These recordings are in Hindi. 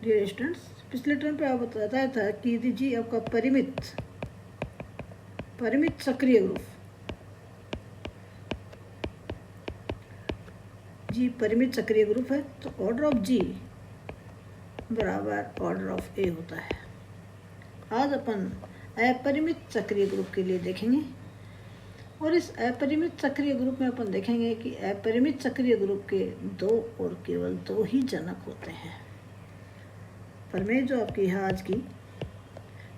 डियर स्टूडेंट्स, पिछले टर्म पे आप बताया था कि यदि जी आपका परिमित सक्रिय ग्रुप, जी परिमित सक्रिय ग्रुप है तो ऑर्डर ऑफ जी बराबर ऑर्डर ऑफ ए होता है। आज अपन अपरिमित सक्रिय ग्रुप के लिए देखेंगे और इस अपरिमित सक्रिय ग्रुप में अपन देखेंगे कि अपरिमित सक्रिय ग्रुप के दो और केवल दो ही जनक होते हैं। प्रमेय जो आपकी है आज की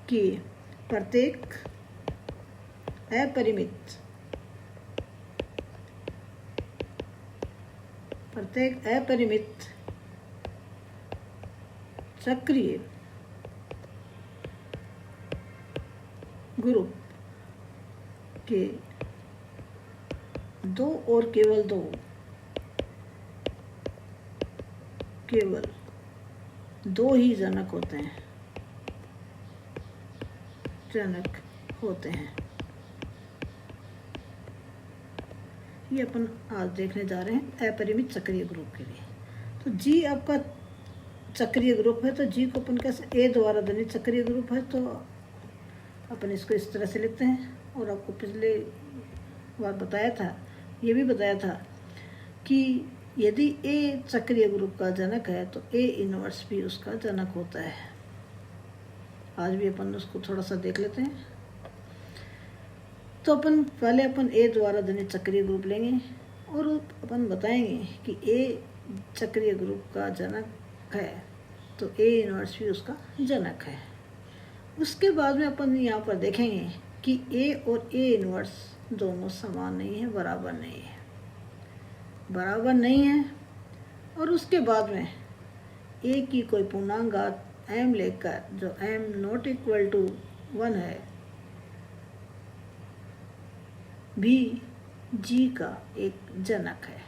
कि प्रत्येक अपरिमित सक्रिय ग्रुप के दो और केवल दो ही जनक होते हैं। ये अपन आज देखने जा रहे हैं अपरिमित सक्रिय ग्रुप के लिए। तो जी आपका सक्रिय ग्रुप है तो जी को अपन कैसे ए द्वारा ध्वनित सक्रिय ग्रुप है तो अपन इसको इस तरह से लिखते हैं। और आपको पिछले बार बताया था, ये भी बताया था कि यदि ए सक्रिय ग्रुप का जनक है तो ए इनवर्स भी उसका जनक होता है। आज भी अपन उसको थोड़ा सा देख लेते हैं। तो पहले अपन ए द्वारा ध्वनित सक्रिय ग्रुप लेंगे और अपन बताएंगे कि ए सक्रिय ग्रुप का जनक है तो ए इनवर्स भी उसका जनक है। उसके बाद में अपन यहाँ पर देखेंगे कि ए और ए इनवर्स दोनों समान नहीं है, बराबर नहीं है। और उसके बाद में ए की कोई पूर्णांक घात m लेकर जो m नॉट इक्वल टू 1 है भी जी का एक जनक है।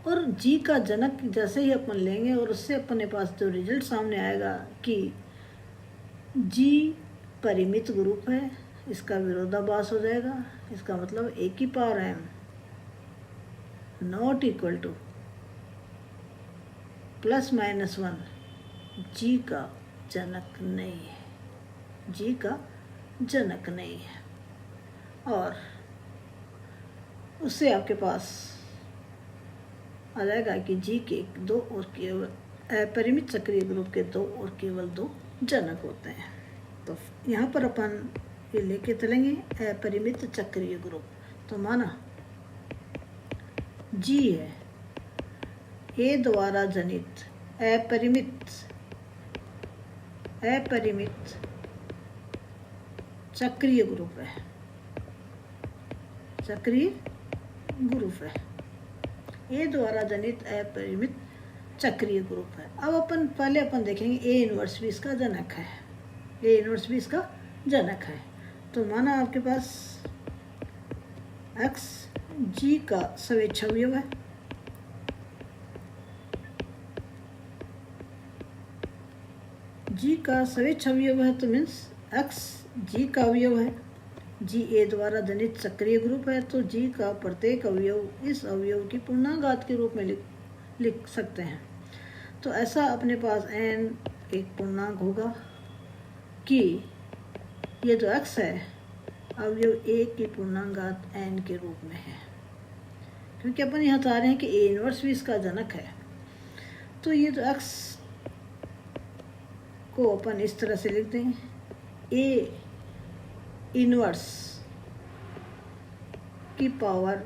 और जी का जनक जैसे ही अपन लेंगे और उससे अपने पास जो रिजल्ट सामने आएगा कि जी परिमित ग्रुप है, इसका विरोधाभास हो जाएगा। इसका मतलब ए की power m not equal to ±1 जी का जनक नहीं है। और उससे आपके पास आ जाएगा कि जी के दो और केवल अपरिमित सक्रिय ग्रुप के दो और केवल दो जनक होते हैं। तो यहाँ पर अपन ये लेके चलेंगे अपरिमित सक्रिय ग्रुप। तो माना जी है ए द्वारा जनित अपरिमित सक्रिय ग्रुप है। ए द्वारा जनित अपरिमित सक्रिय ग्रुप है। अब पहले अपन देखेंगे ए इनवर्स भी इसका जनक है। तो माना आपके पास x जी का स्वेच्छ अवयव है, जी का स्वेच्छ अवयव है तो मीन्स x जी का अवयव है। जी ए द्वारा जनित सक्रिय ग्रुप है तो जी का प्रत्येक अवयव इस अवयव की पूर्णांक घात के रूप में लिख सकते हैं। तो ऐसा अपने पास n एक पूर्णांक होगा कि ये जो x है अवयव ए की पूर्णांक घात n के रूप में है, क्योंकि अपन यहाँ चाह रहे हैं कि ए इनवर्स भी इसका जनक है। तो ये जो x को अपन इस तरह से लिख देंगे ए इनवर्स की पावर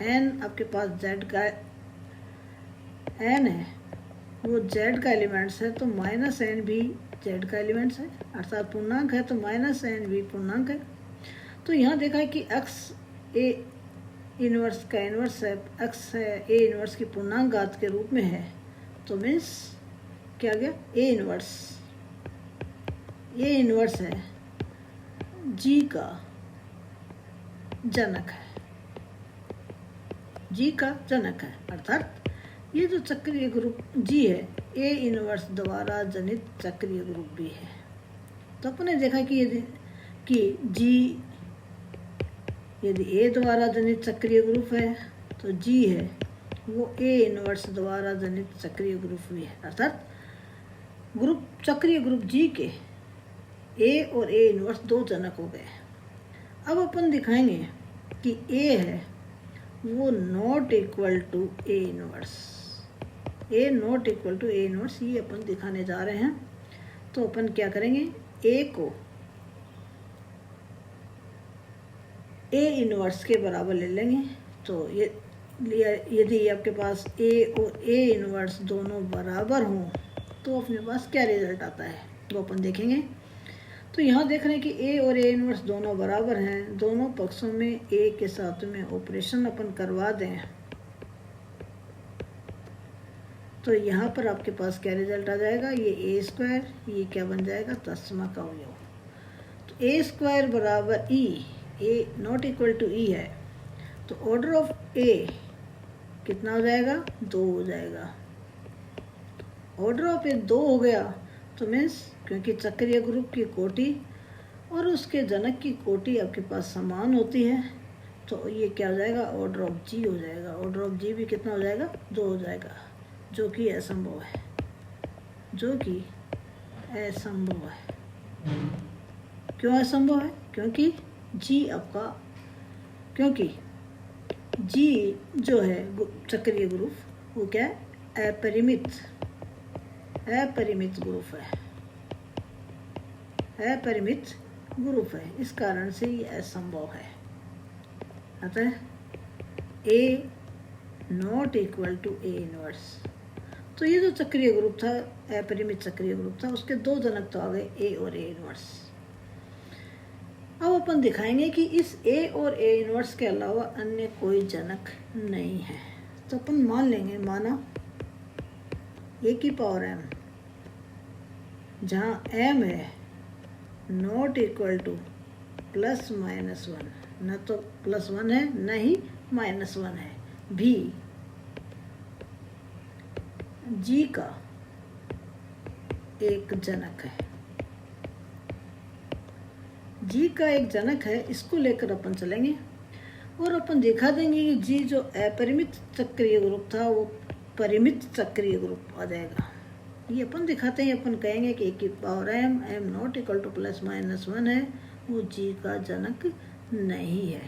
-n आपके पास z का n है, वो z का एलिमेंट्स है तो -n भी z का एलिमेंट्स है, अर्थात पूर्णांक है तो -n भी पूर्णांक है। तो यहाँ देखा है कि x ए इनवर्स का इनवर्स है, x है ए इनवर्स की पूर्णांक घात के रूप में है। तो मीन्स क्या गया, ए इनवर्स है जी का जनक है। अर्थात ये जो सक्रिय ग्रुप जी है ए इनवर्स द्वारा जनित सक्रिय ग्रुप भी है। तो अपने देखा कि जी यदि ए द्वारा जनित सक्रिय ग्रुप है तो जी है वो ए इनवर्स द्वारा जनित चक्रीय ग्रुप भी है, अर्थात ग्रुप चक्रीय ग्रुप जी के ए और ए इनवर्स दो जनक हो गए। अब अपन दिखाएंगे कि ए है वो not equal to A inverse, A not equal to A inverse, ये अपन दिखाने जा रहे हैं। तो अपन क्या करेंगे, ए को ए इनवर्स के बराबर ले लेंगे। तो ये यदि आपके पास ए और ए इनवर्स दोनों बराबर हों तो अपने पास क्या रिजल्ट आता है वो अपन देखेंगे। तो यहाँ देख रहे हैं कि ए और ए इनवर्स दोनों बराबर हैं, दोनों पक्षों में ए के साथ में ऑपरेशन अपन करवा दें तो यहाँ पर आपके पास क्या रिजल्ट आ जाएगा, ये ए स्क्वायर, ये क्या बन जाएगा, तत्समक अवयव। तो ए स्क्वायर बराबर ई, ए नॉट इक्वल टू ई है, तो ऑर्डर ऑफ ए कितना हो जाएगा, 2 हो जाएगा। ऑर्डर ऑफ ए 2 हो गया तो मीन्स क्योंकि चक्रीय ग्रुप की कोटि और उसके जनक की कोटि आपके पास समान होती है तो ये क्या हो जाएगा, ऑर्डर ऑफ जी हो जाएगा। ऑर्डर ऑफ जी भी कितना हो जाएगा, 2 हो जाएगा, जो कि असंभव है, जो कि असंभव है। क्यों असंभव है, क्योंकि जी आपका, क्योंकि जी जो है चक्रीय ग्रुप वो क्या है, अपरिमित ग्रुप है, अपरिमित ग्रुप है, इस कारण से ये असंभव है। अतः A not equal to A inverse. तो ये जो चक्रीय ग्रुप था, अपरिमित चक्रीय ग्रुप था, उसके 2 जनक तो आ गए, ए और ए इनवर्स। अब अपन दिखाएंगे कि इस ए और ए इनवर्स के अलावा अन्य कोई जनक नहीं है। तो अपन मान लेंगे, माना ए की पावर एम, जहाँ एम है not equal to plus minus 1, न तो प्लस 1 है न ही माइनस 1 है, भी जी का एक जनक है, जी का एक जनक है, इसको लेकर अपन चलेंगे और अपन दिखा देंगे कि जी जो अपरिमित चक्रीय ग्रुप था वो परिमित चक्रीय ग्रुप आ जाएगा। ये अपन दिखाते हैं, अपन कहेंगे कि ए की power M, M not equal to plus minus 1 है, वो जी का जनक नहीं है।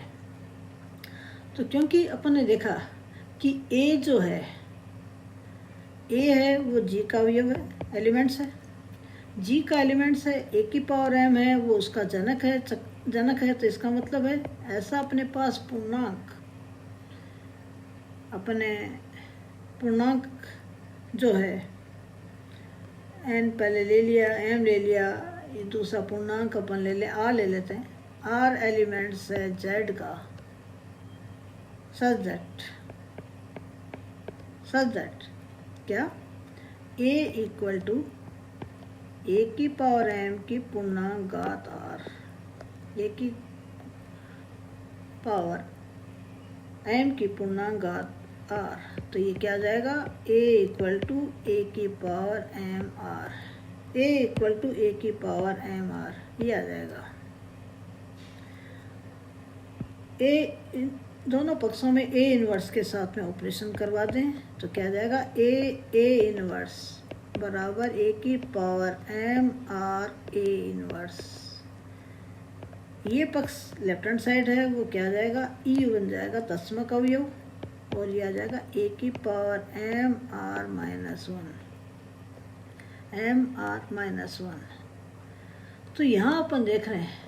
तो क्योंकि अपन ने देखा कि ए जो है, ए है वो जी का अवयव है, एलिमेंट्स है, जी का एलिमेंट्स है, ए की पावर एम है वो उसका जनक है, तो इसका मतलब है ऐसा अपने पास पूर्णांक, अपने पूर्णांक जो है एन पहले ले लिया, एम ले लिया, ये दूसरा पूर्णांक अपन ले ले, आर ले लेते हैं, आर एलिमेंट्स है जेड का, सच दैट क्या, ए इक्वल टू ए की पावर एम की पूर्णांक घात आर, ए की पावर एम की पूर्णांक घात आर, तो ये क्या आ जाएगा, ए इक्वल टू ए की power M R, A equal to A की पावर एम आर, ये आ जाएगा। ए दोनों पक्षों में ए इनवर्स के साथ में ऑपरेशन करवा दें तो क्या आ जाएगा, ए इनवर्स बराबर ए की power M R A inverse, ये पक्ष लेफ्ट हैंड साइड है वो क्या आ जाएगा, ई बन जाएगा तत्समक अवयव, और ये आ जाएगा ए की पावर एम आर माइनस 1। तो यहाँ अपन देख रहे हैं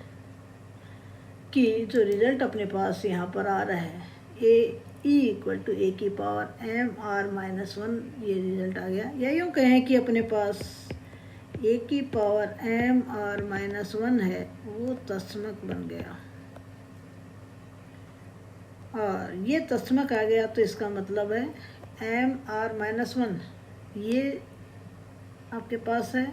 कि जो रिजल्ट अपने पास यहाँ पर आ रहा है, ए ई इक्वल टू ए की पावर एम आर माइनस 1, ये रिजल्ट आ गया। या यूँ कहें कि अपने पास ए की पावर एम आर माइनस 1 है वो तत्समक बन गया, और ये तत्समक आ गया तो इसका मतलब है एम आर माइनस 1 ये आपके पास है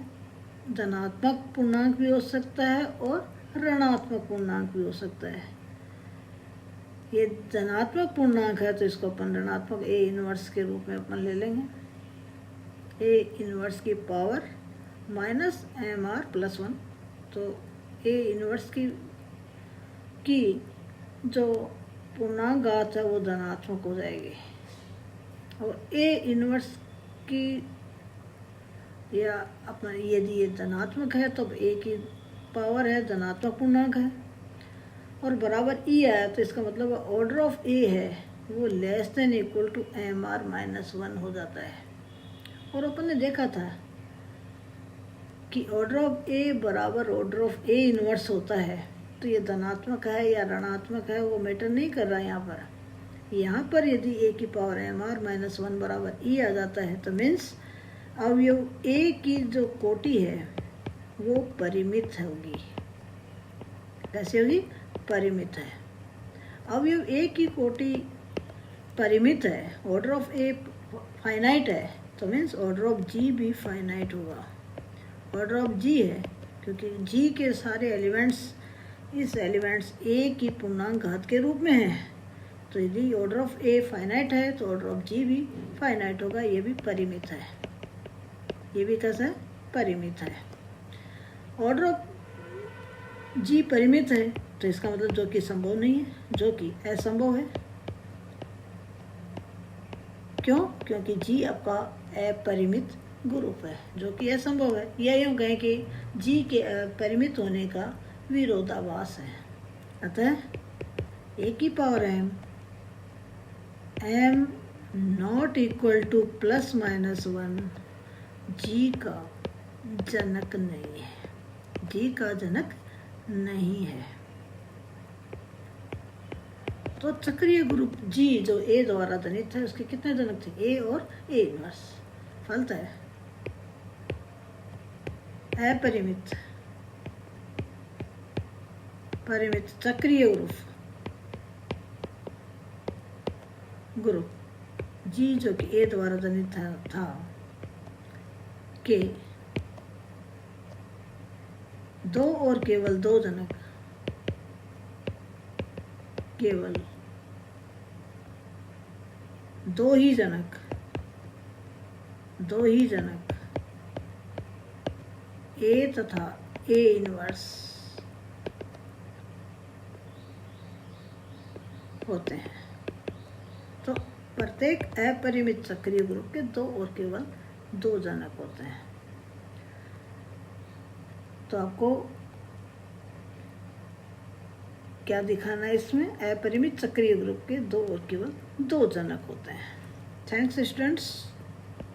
धनात्मक पूर्णांक भी हो सकता है और ऋणात्मक पूर्णांक भी हो सकता है। ये धनात्मक पूर्णांक है तो इसको अपन ऋणात्मक ए इनवर्स के रूप में अपन ले लेंगे, ए इनवर्स की power minus M R plus 1, तो ए इनवर्स की जो पूर्णांक घात है वो धनात्मक हो जाएगी, और ए इनवर्स की या अपना यदि ये धनात्मक है तो ए की पावर है धनात्मक पूर्णांक है, और बराबर ई आया तो इसका मतलब ऑर्डर ऑफ ए है वो less than equal to M R -1 हो जाता है। और अपन ने देखा था कि ऑर्डर ऑफ ए बराबर ऑर्डर ऑफ ए इनवर्स होता है, तो ये धनात्मक है या ऋणात्मक है वो मैटर नहीं कर रहा है। यहाँ पर यदि ए की पावर एम आर -1 बराबर ई आ जाता है तो मीन्स अवयव ए की जो कोटि है वो परिमित होगी। कैसे होगी? परिमित है। अवयव ए की कोटि परिमित है, ऑर्डर ऑफ ए फाइनाइट है, तो मीन्स ऑर्डर ऑफ जी भी फाइनाइट होगा। ऑर्डर ऑफ जी है क्योंकि जी के सारे एलिमेंट्स इस एलिमेंट्स ए की पूर्णांक घात के रूप में हैं, तो यदि ऑर्डर ऑफ ए फाइनाइट है तो ऑर्डर ऑफ जी भी फाइनाइट होगा। ये भी परिमित है। ये भी कैसा है? परिमित है। ऑर्डर ऑफ जी परिमित है तो इसका मतलब जो कि संभव नहीं है, जो कि असंभव है। क्यों? क्योंकि जी आपका अपरिमित ग्रुप है, जो कि असंभव है। या यूँ कहें कि जी के परिमित होने का विरोधाभास है। अतः ए की power M not equal to ±1 जी का जनक नहीं है। जी का जनक नहीं है। तो चक्रीय ग्रुप जी जो ए द्वारा धनित है उसके कितने जनक थे? ए और ए इनवर्स। फलतः अपरिमित परिमित चक्रीय ग्रुप जी जो कि ए द्वारा धनित था के दो और केवल दो जनक, केवल दो ही जनक ए तथा ए इनवर्स होते हैं। तो प्रत्येक अपरिमित चक्रीय ग्रुप के दो और केवल दो जनक होते हैं। तो आपको क्या दिखाना है इसमें? अपरिमित चक्रीय ग्रुप के दो और केवल दो जनक होते हैं। Thanks students.